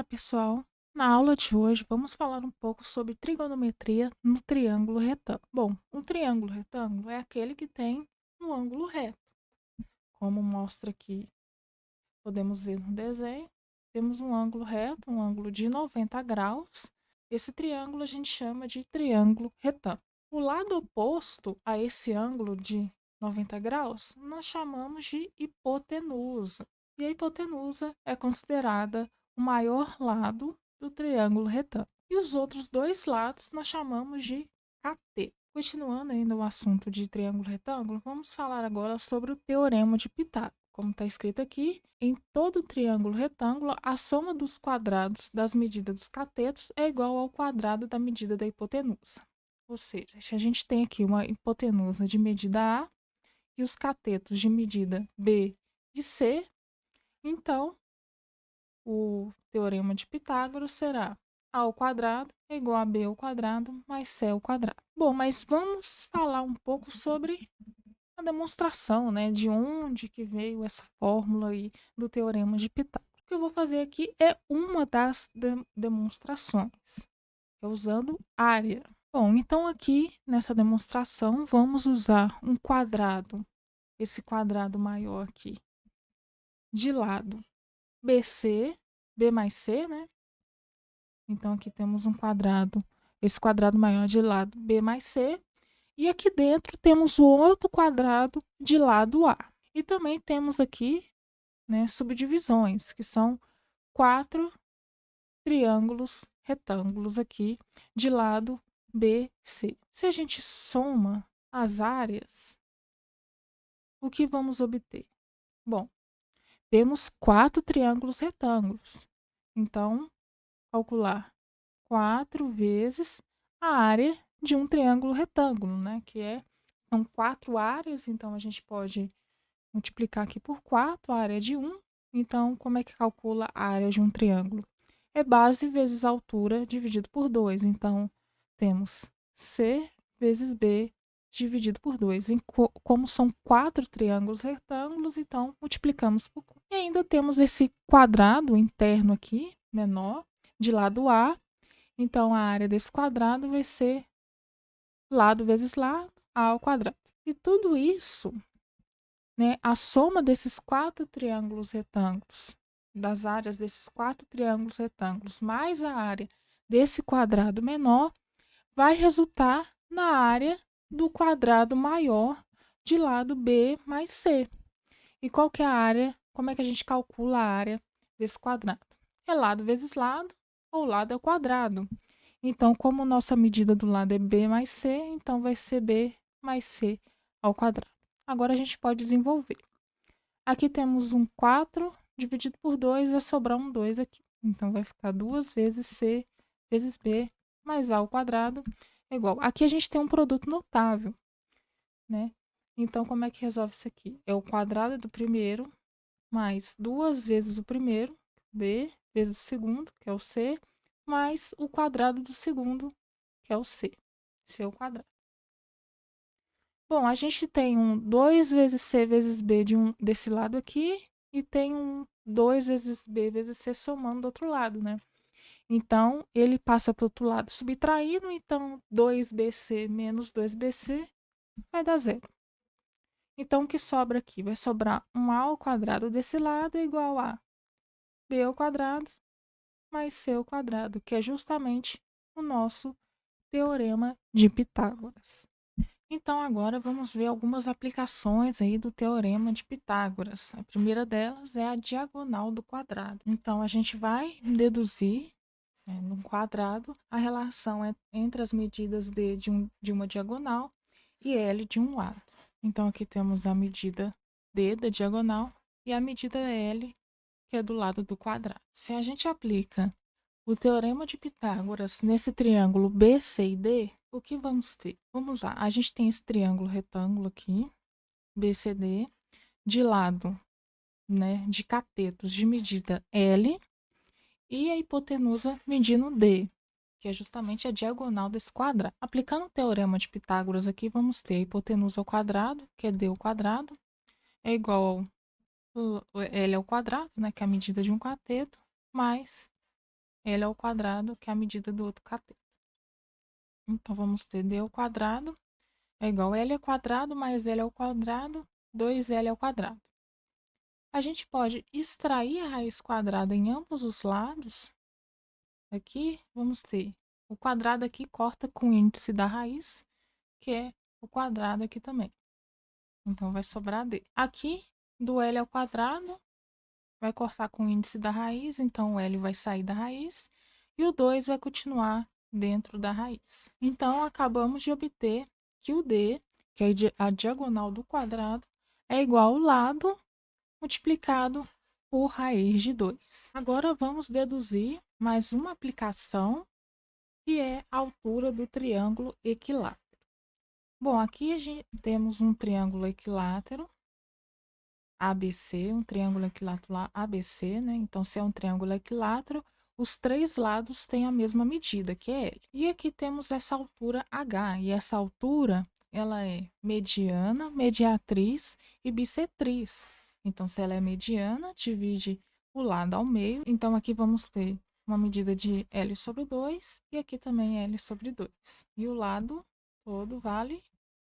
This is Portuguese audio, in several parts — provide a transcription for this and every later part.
Olá, pessoal! Na aula de hoje, vamos falar um pouco sobre trigonometria no triângulo retângulo. Bom, um triângulo retângulo é aquele que tem um ângulo reto. Como mostra aqui, podemos ver no desenho, temos um ângulo reto, um ângulo de 90 graus. Esse triângulo a gente chama de triângulo retângulo. O lado oposto a esse ângulo de 90 graus, nós chamamos de hipotenusa. E a hipotenusa é considerada o maior lado do triângulo retângulo. E os outros dois lados nós chamamos de cateto. Continuando ainda o assunto de triângulo retângulo, vamos falar agora sobre o teorema de Pitágoras. Como está escrito aqui, em todo triângulo retângulo, a soma dos quadrados das medidas dos catetos é igual ao quadrado da medida da hipotenusa. Ou seja, se a gente tem aqui uma hipotenusa de medida A e os catetos de medida B e C, então o teorema de Pitágoras será A ao quadrado é igual a B ao quadrado mais C ao quadrado. Bom, mas vamos falar um pouco sobre a demonstração, né, de onde que veio essa fórmula aí do teorema de Pitágoras. O que eu vou fazer aqui é uma das demonstrações, que é usando área. Bom, então aqui nessa demonstração vamos usar um quadrado, esse quadrado maior aqui, de lado BC, B mais C, né? Então aqui temos um quadrado, esse quadrado maior de lado B mais C, e aqui dentro temos o outro quadrado de lado A. E também temos aqui, né, subdivisões, que são 4 triângulos retângulos aqui de lado BC. Se a gente soma as áreas, o que vamos obter? Bom, temos 4 triângulos retângulos. Então, calcular 4 vezes a área de um triângulo retângulo, né? São 4 áreas, então a gente pode multiplicar aqui por 4 a área de 1. Então, como é que calcula a área de um triângulo? É base vezes altura dividido por 2. Então, temos C vezes B dividido por 2. Como são 4 triângulos retângulos, então multiplicamos por 4. E ainda temos esse quadrado interno aqui, menor, de lado A. Então, a área desse quadrado vai ser lado vezes lado, A ao quadrado. E tudo isso, né, a soma desses 4 triângulos retângulos, das áreas desses 4 triângulos retângulos, mais a área desse quadrado menor, vai resultar na área do quadrado maior de lado B mais C. E qual que é a área? Como é que a gente calcula a área desse quadrado? É lado vezes lado, ou lado ao quadrado. Então, como nossa medida do lado é B mais C, então vai ser B mais C ao quadrado. Agora a gente pode desenvolver. Aqui temos um 4 dividido por 2, vai sobrar um 2 aqui. Então, vai ficar 2 vezes C vezes B mais A ao quadrado é igual. Aqui a gente tem um produto notável, né? Então, como é que resolve isso aqui? É o quadrado do primeiro mais 2 vezes o primeiro, B, vezes o segundo, que é o C, mais o quadrado do segundo, que é o C. C ao quadrado. Bom, a gente tem um 2 vezes C vezes B desse lado aqui e tem um 2 vezes B vezes C somando do outro lado, né? Então, ele passa para o outro lado subtraindo, então 2BC menos 2BC vai dar zero. Então, o que sobra aqui? Vai sobrar um A ao quadrado desse lado é igual a B ao quadrado mais C ao quadrado, que é justamente o nosso teorema de Pitágoras. Então, agora vamos ver algumas aplicações aí do teorema de Pitágoras. A primeira delas é a diagonal do quadrado. Então, a gente vai deduzir, num quadrado, a relação entre as medidas D de uma diagonal e L de um lado. Então, aqui temos a medida D da diagonal e a medida L, que é do lado do quadrado. Se a gente aplica o teorema de Pitágoras nesse triângulo B, C e D, o que vamos ter? Vamos lá, a gente tem esse triângulo retângulo aqui, BCD, de lado, né, de catetos de medida L e a hipotenusa medindo D, que é justamente a diagonal desse quadrado. Aplicando o teorema de Pitágoras aqui, vamos ter a hipotenusa ao quadrado, que é D ao quadrado, é igual ao L ao quadrado, né, que é a medida de um cateto, mais L ao quadrado, que é a medida do outro cateto. Então, vamos ter d ao quadrado é igual a L ao quadrado mais L ao quadrado, 2L ao quadrado. A gente pode extrair a raiz quadrada em ambos os lados. Aqui, vamos ter o quadrado aqui corta com o índice da raiz, que é o quadrado aqui também. Então, vai sobrar D. Aqui, do L ao quadrado, vai cortar com o índice da raiz, então o L vai sair da raiz e o 2 vai continuar dentro da raiz. Então, acabamos de obter que o D, que é a diagonal do quadrado, é igual ao lado multiplicado por raiz de 2. Agora, vamos deduzir mais uma aplicação, que é a altura do triângulo equilátero. Bom, aqui temos um triângulo equilátero, ABC, um triângulo equilátero ABC, né? Então, se é um triângulo equilátero, os três lados têm a mesma medida, que é L. E aqui temos essa altura H, e essa altura, ela é mediana, mediatriz e bissetriz. Então, se ela é mediana, divide o lado ao meio. Então, aqui vamos ter uma medida de L sobre 2, e aqui também L sobre 2. E o lado todo vale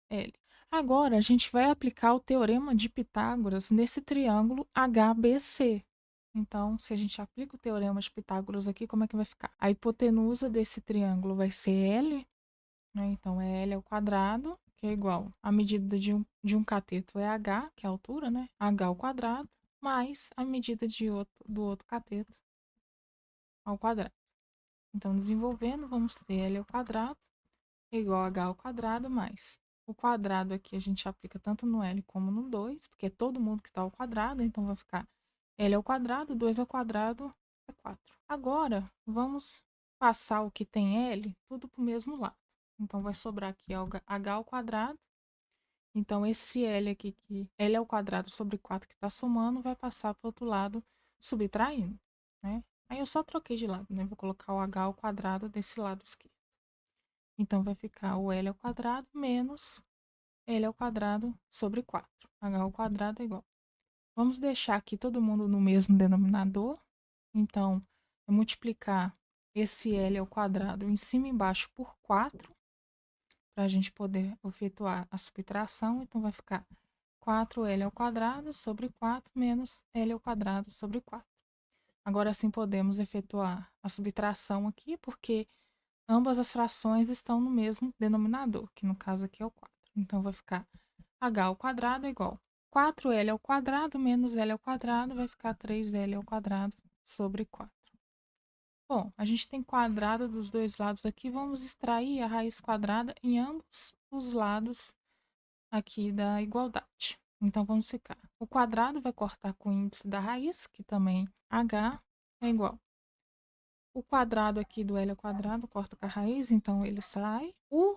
L. Agora, a gente vai aplicar o teorema de Pitágoras nesse triângulo HBC. Então, se a gente aplica o teorema de Pitágoras aqui, como é que vai ficar? A hipotenusa desse triângulo vai ser L, né? Então, é L ao quadrado, que é igual a medida de um cateto é H, que é a altura, né? H ao quadrado, mais a medida do outro cateto ao quadrado. Então, desenvolvendo, vamos ter L ao quadrado igual a H ao quadrado mais o quadrado aqui a gente aplica tanto no L como no 2, porque é todo mundo que está ao quadrado, então vai ficar L ao quadrado, 2 ao quadrado é 4. Agora, vamos passar o que tem L tudo para o mesmo lado. Então, vai sobrar aqui H ao quadrado. Então, esse L aqui, que L ao quadrado sobre 4 que está somando, vai passar para o outro lado subtraindo, né? Aí eu só troquei de lado, né? Vou colocar o H ao quadrado desse lado esquerdo. Então, vai ficar o L ao quadrado menos L ao quadrado sobre 4. H ao quadrado é igual. Vamos deixar aqui todo mundo no mesmo denominador. Então, é multiplicar esse L ao quadrado em cima e embaixo por 4, para a gente poder efetuar a subtração. Então, vai ficar 4L ao quadrado sobre 4 menos L ao quadrado sobre 4. Agora sim podemos efetuar a subtração aqui, porque ambas as frações estão no mesmo denominador, que no caso aqui é o 4. Então, vai ficar H ao quadrado é igual 4L ao quadrado menos L ao quadrado, vai ficar 3L ao quadrado sobre 4. Bom, a gente tem quadrado dos dois lados aqui, vamos extrair a raiz quadrada em ambos os lados aqui da igualdade. Então, vamos ficar. O quadrado vai cortar com o índice da raiz, que também H é igual. O quadrado aqui do L ao quadrado corta com a raiz, então ele sai. O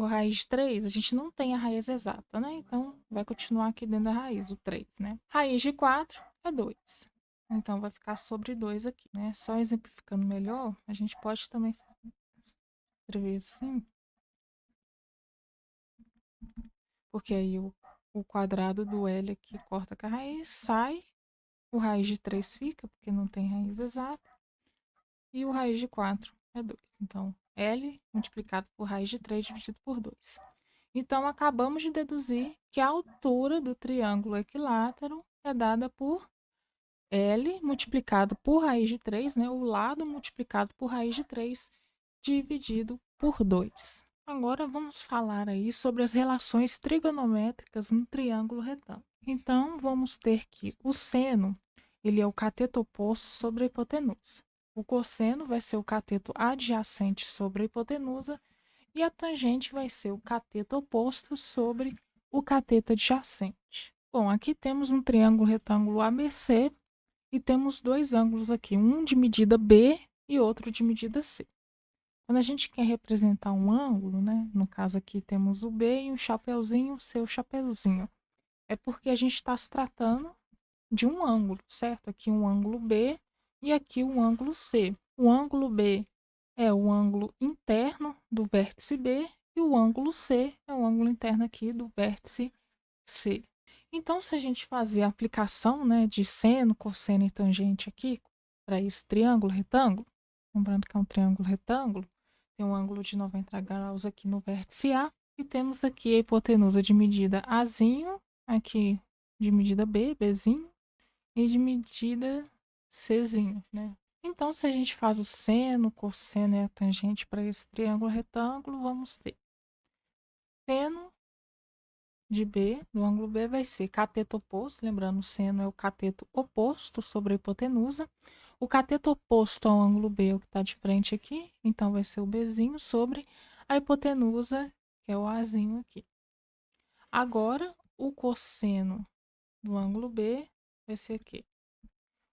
raiz de 3, a gente não tem a raiz exata, né? Então, vai continuar aqui dentro da raiz, o 3, né? Raiz de 4 é 2. Então, vai ficar sobre 2 aqui, né? Só exemplificando melhor, a gente pode também escrever assim, porque aí o quadrado do L aqui corta com a raiz, sai. O raiz de 3 fica, porque não tem raiz exata. E o raiz de 4 é 2. Então, L multiplicado por raiz de 3 dividido por 2. Então, acabamos de deduzir que a altura do triângulo equilátero é dada por L multiplicado por raiz de 3, né? O lado multiplicado por raiz de 3 dividido por 2. Agora vamos falar aí sobre as relações trigonométricas no triângulo retângulo. Então, vamos ter que o seno, ele é o cateto oposto sobre a hipotenusa. O cosseno vai ser o cateto adjacente sobre a hipotenusa e a tangente vai ser o cateto oposto sobre o cateto adjacente. Bom, aqui temos um triângulo retângulo ABC e temos dois ângulos aqui, um de medida B e outro de medida C. Quando a gente quer representar um ângulo, né? No caso aqui temos o B e um chapeuzinho, o seu chapeuzinho. É porque a gente está se tratando de um ângulo, certo? Aqui um ângulo B e aqui um ângulo C. O ângulo B é o ângulo interno do vértice B e o ângulo C é o ângulo interno aqui do vértice C. Então, se a gente fazer a aplicação, né, de seno, cosseno e tangente aqui, para esse triângulo retângulo. Lembrando que é um triângulo retângulo, tem um ângulo de 90 graus aqui no vértice A, e temos aqui a hipotenusa de medida Azinho, aqui de medida B, Bzinho, e de medida Czinho, né? Então, se a gente faz o seno, o cosseno e a tangente para esse triângulo retângulo, vamos ter seno de B, do ângulo B, vai ser cateto oposto, lembrando, o seno é o cateto oposto sobre a hipotenusa. O cateto oposto ao ângulo B é o que está de frente aqui, então vai ser o Bzinho sobre a hipotenusa, que é o Azinho aqui. Agora, o cosseno do ângulo B vai ser aqui.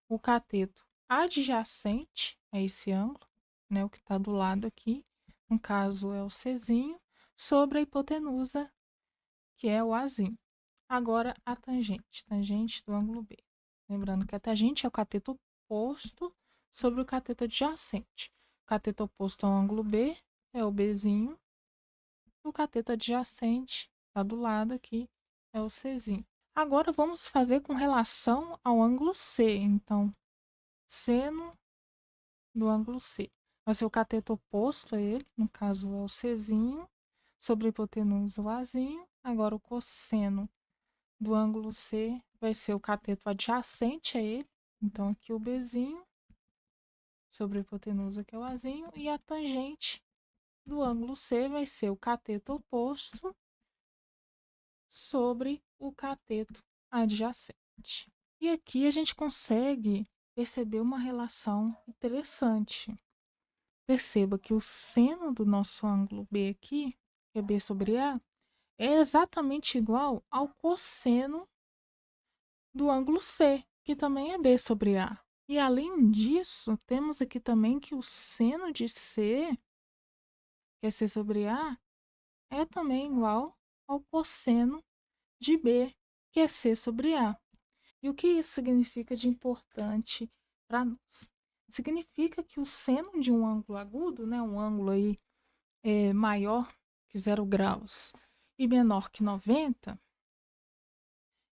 O cateto adjacente a esse ângulo, né, o que está do lado aqui, no caso é o Czinho, sobre a hipotenusa, que é o Azinho. Agora, a tangente, tangente do ângulo B. Lembrando que a tangente é o cateto oposto sobre o cateto adjacente. O cateto oposto ao ângulo B é o Bzinho. O cateto adjacente, está do lado aqui, é o Czinho. Agora, vamos fazer com relação ao ângulo C. Então, seno do ângulo C. Vai ser o cateto oposto a ele, no caso é o Czinho, sobre a hipotenusa o Azinho. Agora, o cosseno do ângulo C vai ser o cateto adjacente a ele, então aqui o Bzinho, sobre a hipotenusa que é o Azinho, e a tangente do ângulo C vai ser o cateto oposto sobre o cateto adjacente. E aqui a gente consegue perceber uma relação interessante. Perceba que o seno do nosso ângulo B aqui, que é B sobre A, é exatamente igual ao cosseno do ângulo C, que também é B sobre A. E além disso, temos aqui também que o seno de C, que é C sobre A, é também igual ao cosseno de B, que é C sobre A. E o que isso significa de importante para nós? Significa que o seno de um ângulo agudo, né, um ângulo aí maior que 0 graus e menor que 90,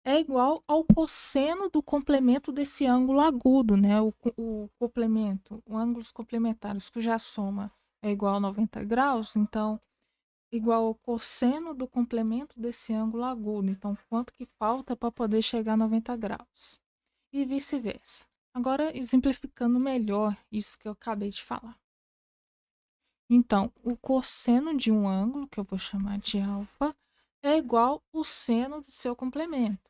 é igual ao cosseno do complemento desse ângulo agudo, né? O complemento, o ângulos complementares, cuja soma é igual a 90 graus, então, igual ao cosseno do complemento desse ângulo agudo. Então, quanto que falta para poder chegar a 90 graus? E vice-versa. Agora, exemplificando melhor isso que eu acabei de falar. Então, o cosseno de um ângulo, que eu vou chamar de alfa, é igual ao seno do seu complemento.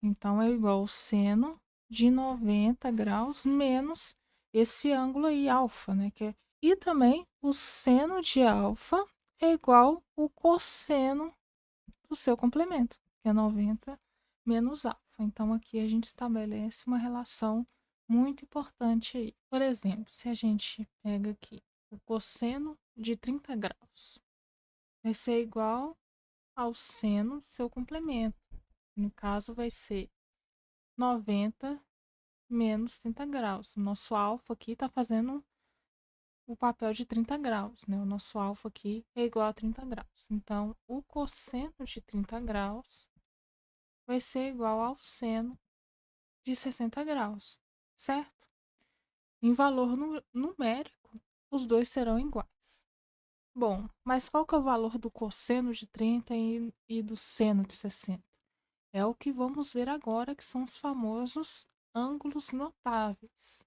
Então, é igual ao seno de 90 graus menos esse ângulo aí, alfa, né? E também o seno de alfa é igual ao cosseno do seu complemento, que é 90 menos alfa. Então, aqui a gente estabelece uma relação muito importante aí. Por exemplo, se a gente pega aqui o cosseno de 30 graus, vai ser igual ao seno do seu complemento. No caso, vai ser 90 menos 30 graus. O nosso alfa aqui está fazendo o papel de 30 graus, né? O nosso alfa aqui é igual a 30 graus. Então, o cosseno de 30 graus vai ser igual ao seno de 60 graus, certo? Em valor numérico, os dois serão iguais. Bom, mas qual que é o valor do cosseno de 30 e do seno de 60? É o que vamos ver agora, que são os famosos ângulos notáveis.